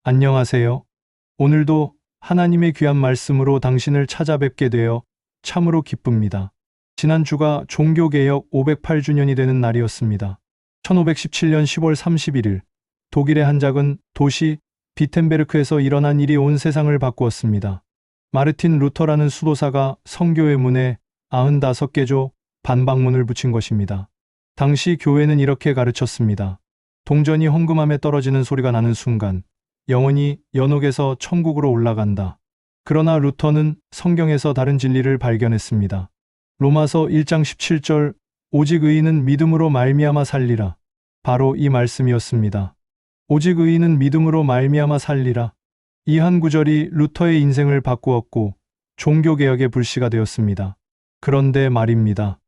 안녕하세요. 오늘도 하나님의 귀한 말씀으로 당신을 찾아뵙게 되어 참으로 기쁩니다. 지난주가 종교개혁 508주년이 되는 날이었습니다. 1517년 10월 31일, 독일의 한 작은 도시 비텐베르크에서 일어난 일이 온 세상을 바꾸었습니다. 마르틴 루터라는 수도사가 성교의 문에 95개조 반박문을 붙인 것입니다. 당시 교회는 이렇게 가르쳤습니다. 동전이 헌금함에 떨어지는 소리가 나는 순간 영혼이 연옥에서 천국으로 올라간다. 그러나 루터는 성경에서 다른 진리를 발견했습니다. 로마서 1장 17절 오직 의인은 믿음으로 말미암아 살리라. 바로 이 말씀이었습니다. 오직 의인은 믿음으로 말미암아 살리라. 이 한 구절이 루터의 인생을 바꾸었고 종교개혁의 불씨가 되었습니다. 그런데 말입니다.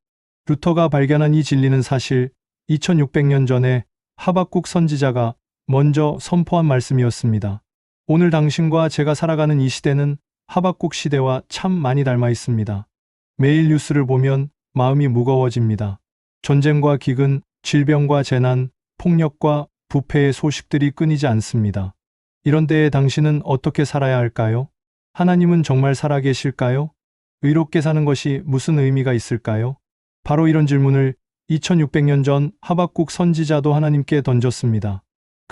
루터가 발견한 이 진리는 사실 2600년 전에 하박국 선지자가 먼저 선포한 말씀이었습니다. 오늘 당신과 제가 살아가는 이 시대는 하박국 시대와 참 많이 닮아 있습니다. 매일 뉴스를 보면 마음이 무거워집니다. 전쟁과 기근, 질병과 재난, 폭력과 부패의 소식들이 끊이지 않습니다. 이런 때에 당신은 어떻게 살아야 할까요? 하나님은 정말 살아계실까요? 의롭게 사는 것이 무슨 의미가 있을까요? 바로 이런 질문을 2600년 전 하박국 선지자도 하나님께 던졌습니다.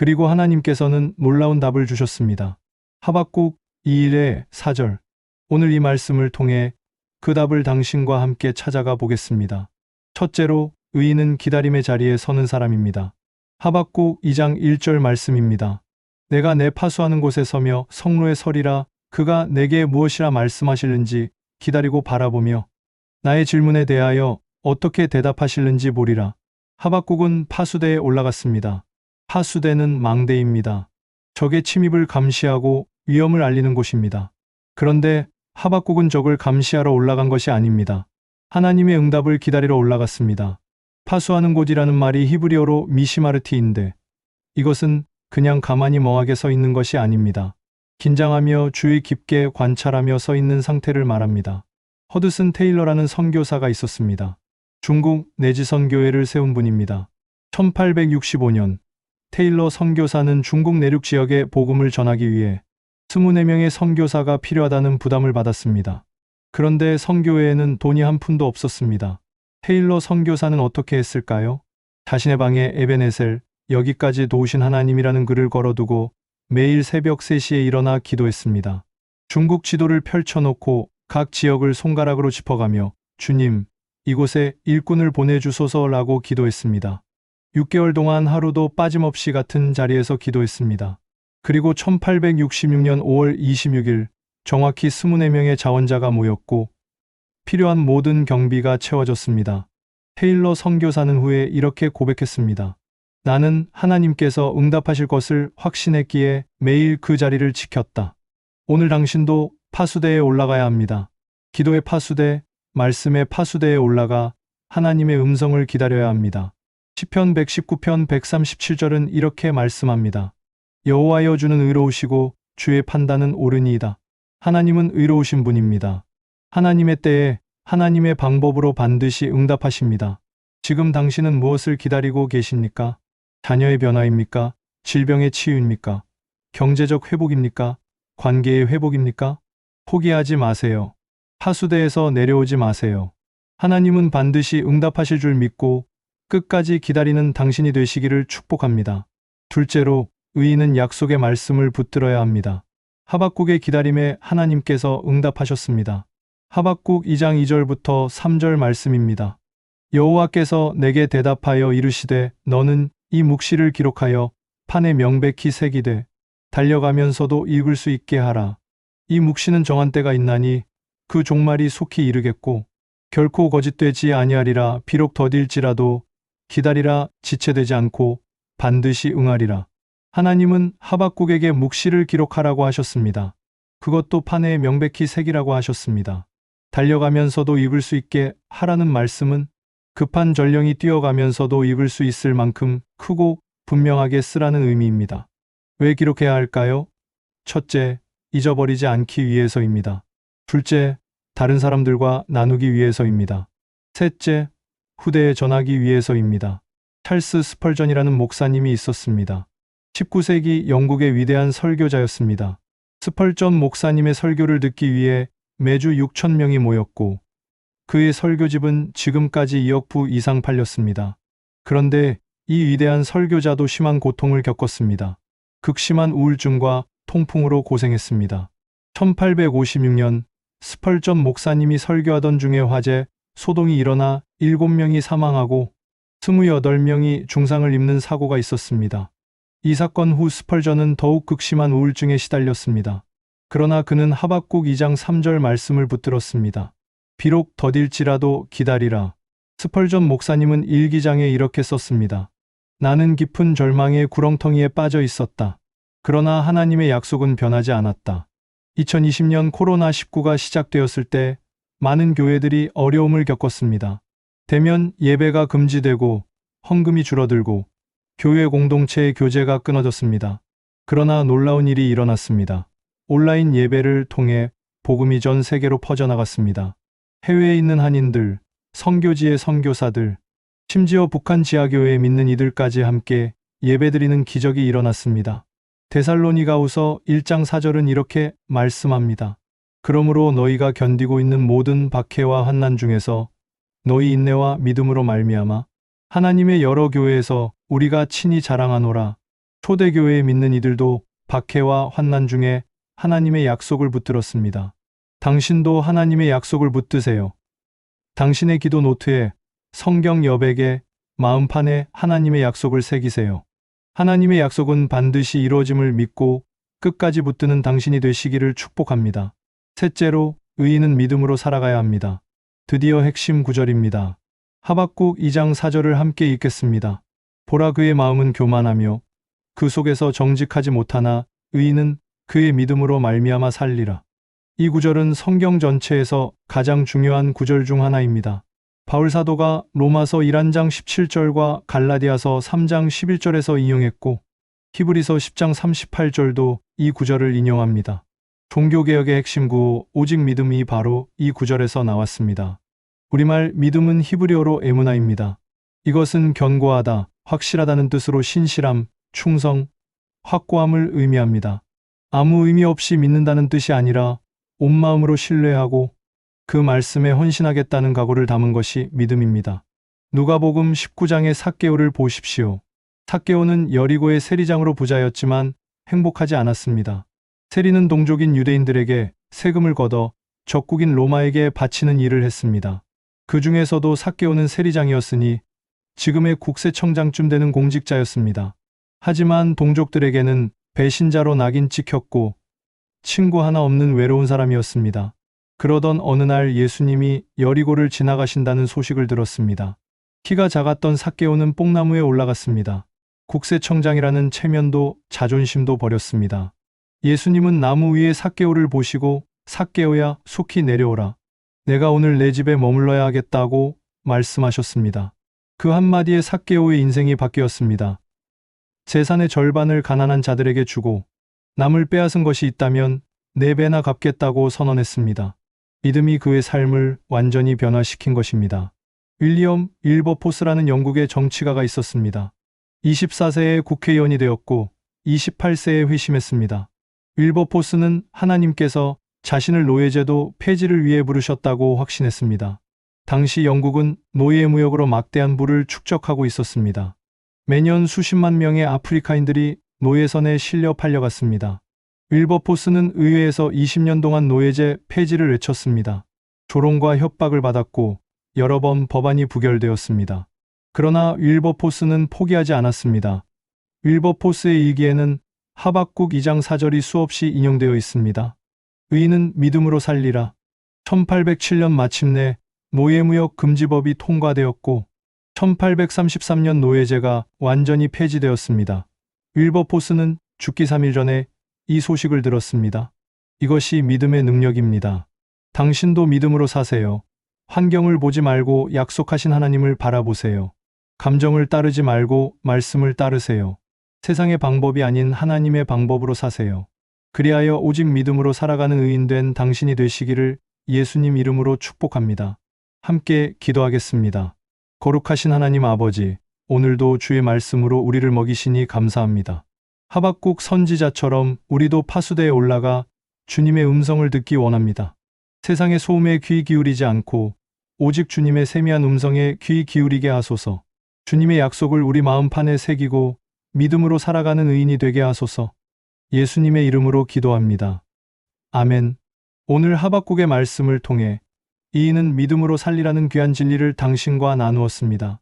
그리고 하나님께서는 놀라운 답을 주셨습니다. 하박국 2일의 4절. 오늘 이 말씀을 통해 그 답을 당신과 함께 찾아가 보겠습니다. 첫째로, 의인은 기다림의 자리에 서는 사람입니다. 하박국 2장 1절 말씀입니다. 내가 내 파수하는 곳에 서며 성로에 서리라. 그가 내게 무엇이라 말씀하실는지 기다리고 바라보며 나의 질문에 대하여 어떻게 대답하실는지 보리라. 하박국은 파수대에 올라갔습니다. 파수대는 망대입니다. 적의 침입을 감시하고 위험을 알리는 곳입니다. 그런데 하박국은 적을 감시하러 올라간 것이 아닙니다. 하나님의 응답을 기다리러 올라갔습니다. 파수하는 곳이라는 말이 히브리어로 미시마르티인데 이것은 그냥 가만히 멍하게 서 있는 것이 아닙니다. 긴장하며 주의 깊게 관찰하며 서 있는 상태를 말합니다. 허드슨 테일러라는 선교사가 있었습니다. 중국 내지선 교회를 세운 분입니다. 1865년 테일러 선교사는 중국 내륙 지역에 복음을 전하기 위해 24명의 선교사가 필요하다는 부담을 받았습니다. 그런데 선교회에는 돈이 한 푼도 없었습니다. 테일러 선교사는 어떻게 했을까요? 자신의 방에 에베네셀, 여기까지 도우신 하나님이라는 글을 걸어두고 매일 새벽 3시에 일어나 기도했습니다. 중국 지도를 펼쳐놓고 각 지역을 손가락으로 짚어가며 주님, 이곳에 일꾼을 보내주소서라고 기도했습니다. 6개월 동안 하루도 빠짐없이 같은 자리에서 기도했습니다. 그리고 1866년 5월 26일 정확히 24명의 자원자가 모였고 필요한 모든 경비가 채워졌습니다. 테일러 선교사는 후에 이렇게 고백했습니다. 나는 하나님께서 응답하실 것을 확신했기에 매일 그 자리를 지켰다. 오늘 당신도 파수대에 올라가야 합니다. 기도의 파수대, 말씀의 파수대에 올라가 하나님의 음성을 기다려야 합니다. 시편 119편 137절은 이렇게 말씀합니다. 여호와여 주는 의로우시고 주의 판단은 옳으니이다. 하나님은 의로우신 분입니다. 하나님의 때에 하나님의 방법으로 반드시 응답하십니다. 지금 당신은 무엇을 기다리고 계십니까? 자녀의 변화입니까? 질병의 치유입니까? 경제적 회복입니까? 관계의 회복입니까? 포기하지 마세요. 파수대에서 내려오지 마세요. 하나님은 반드시 응답하실 줄 믿고 끝까지 기다리는 당신이 되시기를 축복합니다. 둘째로, 의인은 약속의 말씀을 붙들어야 합니다. 하박국의 기다림에 하나님께서 응답하셨습니다. 하박국 2장 2절부터 3절 말씀입니다. 여호와께서 내게 대답하여 이르시되 너는 이 묵시를 기록하여 판에 명백히 새기되 달려가면서도 읽을 수 있게 하라. 이 묵시는 정한 때가 있나니 그 종말이 속히 이르겠고 결코 거짓되지 아니하리라. 비록 더딜지라도 기다리라. 지체되지 않고 반드시 응하리라. 하나님은 하박국에게 묵시를 기록하라고 하셨습니다. 그것도 판에 명백히 새기라고 하셨습니다. 달려가면서도 읽을 수 있게 하라는 말씀은 급한 전령이 뛰어가면서도 읽을 수 있을 만큼 크고 분명하게 쓰라는 의미입니다. 왜 기록해야 할까요? 첫째, 잊어버리지 않기 위해서입니다. 둘째, 다른 사람들과 나누기 위해서입니다. 셋째, 후대에 전하기 위해서입니다. 찰스 스펄전이라는 목사님이 있었습니다. 19세기 영국의 위대한 설교자였습니다. 스펄전 목사님의 설교를 듣기 위해 매주 6천 명이 모였고 그의 설교집은 지금까지 2억 부 이상 팔렸습니다. 그런데 이 위대한 설교자도 심한 고통을 겪었습니다. 극심한 우울증과 통풍으로 고생했습니다. 1856년 스펄전 목사님이 설교하던 중에 화재, 소동이 일어나 7명이 사망하고 28명이 중상을 입는 사고가 있었습니다. 이 사건 후 스펄전은 더욱 극심한 우울증에 시달렸습니다. 그러나 그는 하박국 2장 3절 말씀을 붙들었습니다. 비록 더딜지라도 기다리라. 스펄전 목사님은 일기장에 이렇게 썼습니다. 나는 깊은 절망의 구렁텅이에 빠져 있었다. 그러나 하나님의 약속은 변하지 않았다. 2020년 코로나19가 시작되었을 때 많은 교회들이 어려움을 겪었습니다. 대면 예배가 금지되고 헌금이 줄어들고 교회 공동체의 교제가 끊어졌습니다. 그러나 놀라운 일이 일어났습니다. 온라인 예배를 통해 복음이 전 세계로 퍼져나갔습니다. 해외에 있는 한인들, 선교지의 선교사들, 심지어 북한 지하교회에 믿는 이들까지 함께 예배드리는 기적이 일어났습니다. 데살로니가후서 1장 4절은 이렇게 말씀합니다. 그러므로 너희가 견디고 있는 모든 박해와 환난 중에서 너희 인내와 믿음으로 말미암아 하나님의 여러 교회에서 우리가 친히 자랑하노라. 초대교회에 믿는 이들도 박해와 환난 중에 하나님의 약속을 붙들었습니다. 당신도 하나님의 약속을 붙드세요. 당신의 기도 노트에 성경 여백에 마음판에 하나님의 약속을 새기세요. 하나님의 약속은 반드시 이루어짐을 믿고 끝까지 붙드는 당신이 되시기를 축복합니다. 셋째로, 의인은 믿음으로 살아가야 합니다. 드디어 핵심 구절입니다. 하박국 2장 4절을 함께 읽겠습니다. 보라 그의 마음은 교만하며 그 속에서 정직하지 못하나 의인은 그의 믿음으로 말미암아 살리라. 이 구절은 성경 전체에서 가장 중요한 구절 중 하나입니다. 바울 사도가 로마서 1장 17절과 갈라디아서 3장 11절에서 인용했고 히브리서 10장 38절도 이 구절을 인용합니다. 종교개혁의 핵심 구호 오직 믿음이 바로 이 구절에서 나왔습니다. 우리말 믿음은 히브리어로 에무나입니다. 이것은 견고하다, 확실하다는 뜻으로 신실함, 충성, 확고함을 의미합니다. 아무 의미 없이 믿는다는 뜻이 아니라 온 마음으로 신뢰하고 그 말씀에 헌신하겠다는 각오를 담은 것이 믿음입니다. 누가복음 19장의 삭개오를 보십시오. 삭개오는 여리고의 세리장으로 부자였지만 행복하지 않았습니다. 세리는 동족인 유대인들에게 세금을 걷어 적국인 로마에게 바치는 일을 했습니다. 그 중에서도 삭개오는 세리장이었으니 지금의 국세청장쯤 되는 공직자였습니다. 하지만 동족들에게는 배신자로 낙인 찍혔고 친구 하나 없는 외로운 사람이었습니다. 그러던 어느 날 예수님이 여리고를 지나가신다는 소식을 들었습니다. 키가 작았던 삭개오는 뽕나무에 올라갔습니다. 국세청장이라는 체면도 자존심도 버렸습니다. 예수님은 나무 위에 삭개오를 보시고 삭개오야 속히 내려오라. 내가 오늘 내 집에 머물러야 하겠다고 말씀하셨습니다. 그 한마디에 삭개오의 인생이 바뀌었습니다. 재산의 절반을 가난한 자들에게 주고 남을 빼앗은 것이 있다면 4배나 갚겠다고 선언했습니다. 믿음이 그의 삶을 완전히 변화시킨 것입니다. 윌리엄 윌버포스라는 영국의 정치가가 있었습니다. 24세에 국회의원이 되었고 28세에 회심했습니다. 윌버포스는 하나님께서 자신을 노예제도 폐지를 위해 부르셨다고 확신했습니다. 당시 영국은 노예 무역으로 막대한 부를 축적하고 있었습니다. 매년 수십만 명의 아프리카인들이 노예선에 실려 팔려갔습니다. 윌버포스는 의회에서 20년 동안 노예제 폐지를 외쳤습니다. 조롱과 협박을 받았고 여러 번 법안이 부결되었습니다. 그러나 윌버포스는 포기하지 않았습니다. 윌버포스의 일기에는 하박국 2장 4절이 수없이 인용되어 있습니다. 의인은 믿음으로 살리라. 1807년 마침내 노예무역 금지법이 통과되었고 1833년 노예제가 완전히 폐지되었습니다. 윌버포스는 죽기 3일 전에 이 소식을 들었습니다. 이것이 믿음의 능력입니다. 당신도 믿음으로 사세요. 환경을 보지 말고 약속하신 하나님을 바라보세요. 감정을 따르지 말고 말씀을 따르세요. 세상의 방법이 아닌 하나님의 방법으로 사세요. 그리하여 오직 믿음으로 살아가는 의인 된 당신이 되시기를 예수님 이름으로 축복합니다. 함께 기도하겠습니다. 거룩하신 하나님 아버지, 오늘도 주의 말씀으로 우리를 먹이시니 감사합니다. 하박국 선지자처럼 우리도 파수대에 올라가 주님의 음성을 듣기 원합니다. 세상의 소음에 귀 기울이지 않고 오직 주님의 세미한 음성에 귀 기울이게 하소서. 주님의 약속을 우리 마음판에 새기고 믿음으로 살아가는 의인이 되게 하소서. 예수님의 이름으로 기도합니다. 아멘. 오늘 하박국의 말씀을 통해 이인은 믿음으로 살리라는 귀한 진리를 당신과 나누었습니다.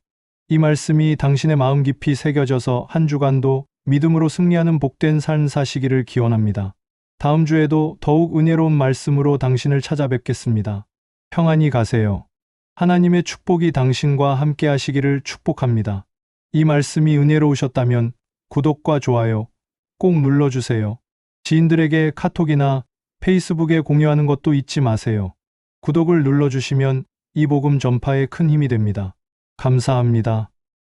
이 말씀이 당신의 마음 깊이 새겨져서 한 주간도 믿음으로 승리하는 복된 삶 사시기를 기원합니다. 다음 주에도 더욱 은혜로운 말씀으로 당신을 찾아뵙겠습니다. 평안히 가세요. 하나님의 축복이 당신과 함께 하시기를 축복합니다. 이 말씀이 은혜로우셨다면 구독과 좋아요 꼭 눌러주세요. 지인들에게 카톡이나 페이스북에 공유하는 것도 잊지 마세요. 구독을 눌러주시면 이 복음 전파에 큰 힘이 됩니다. 감사합니다.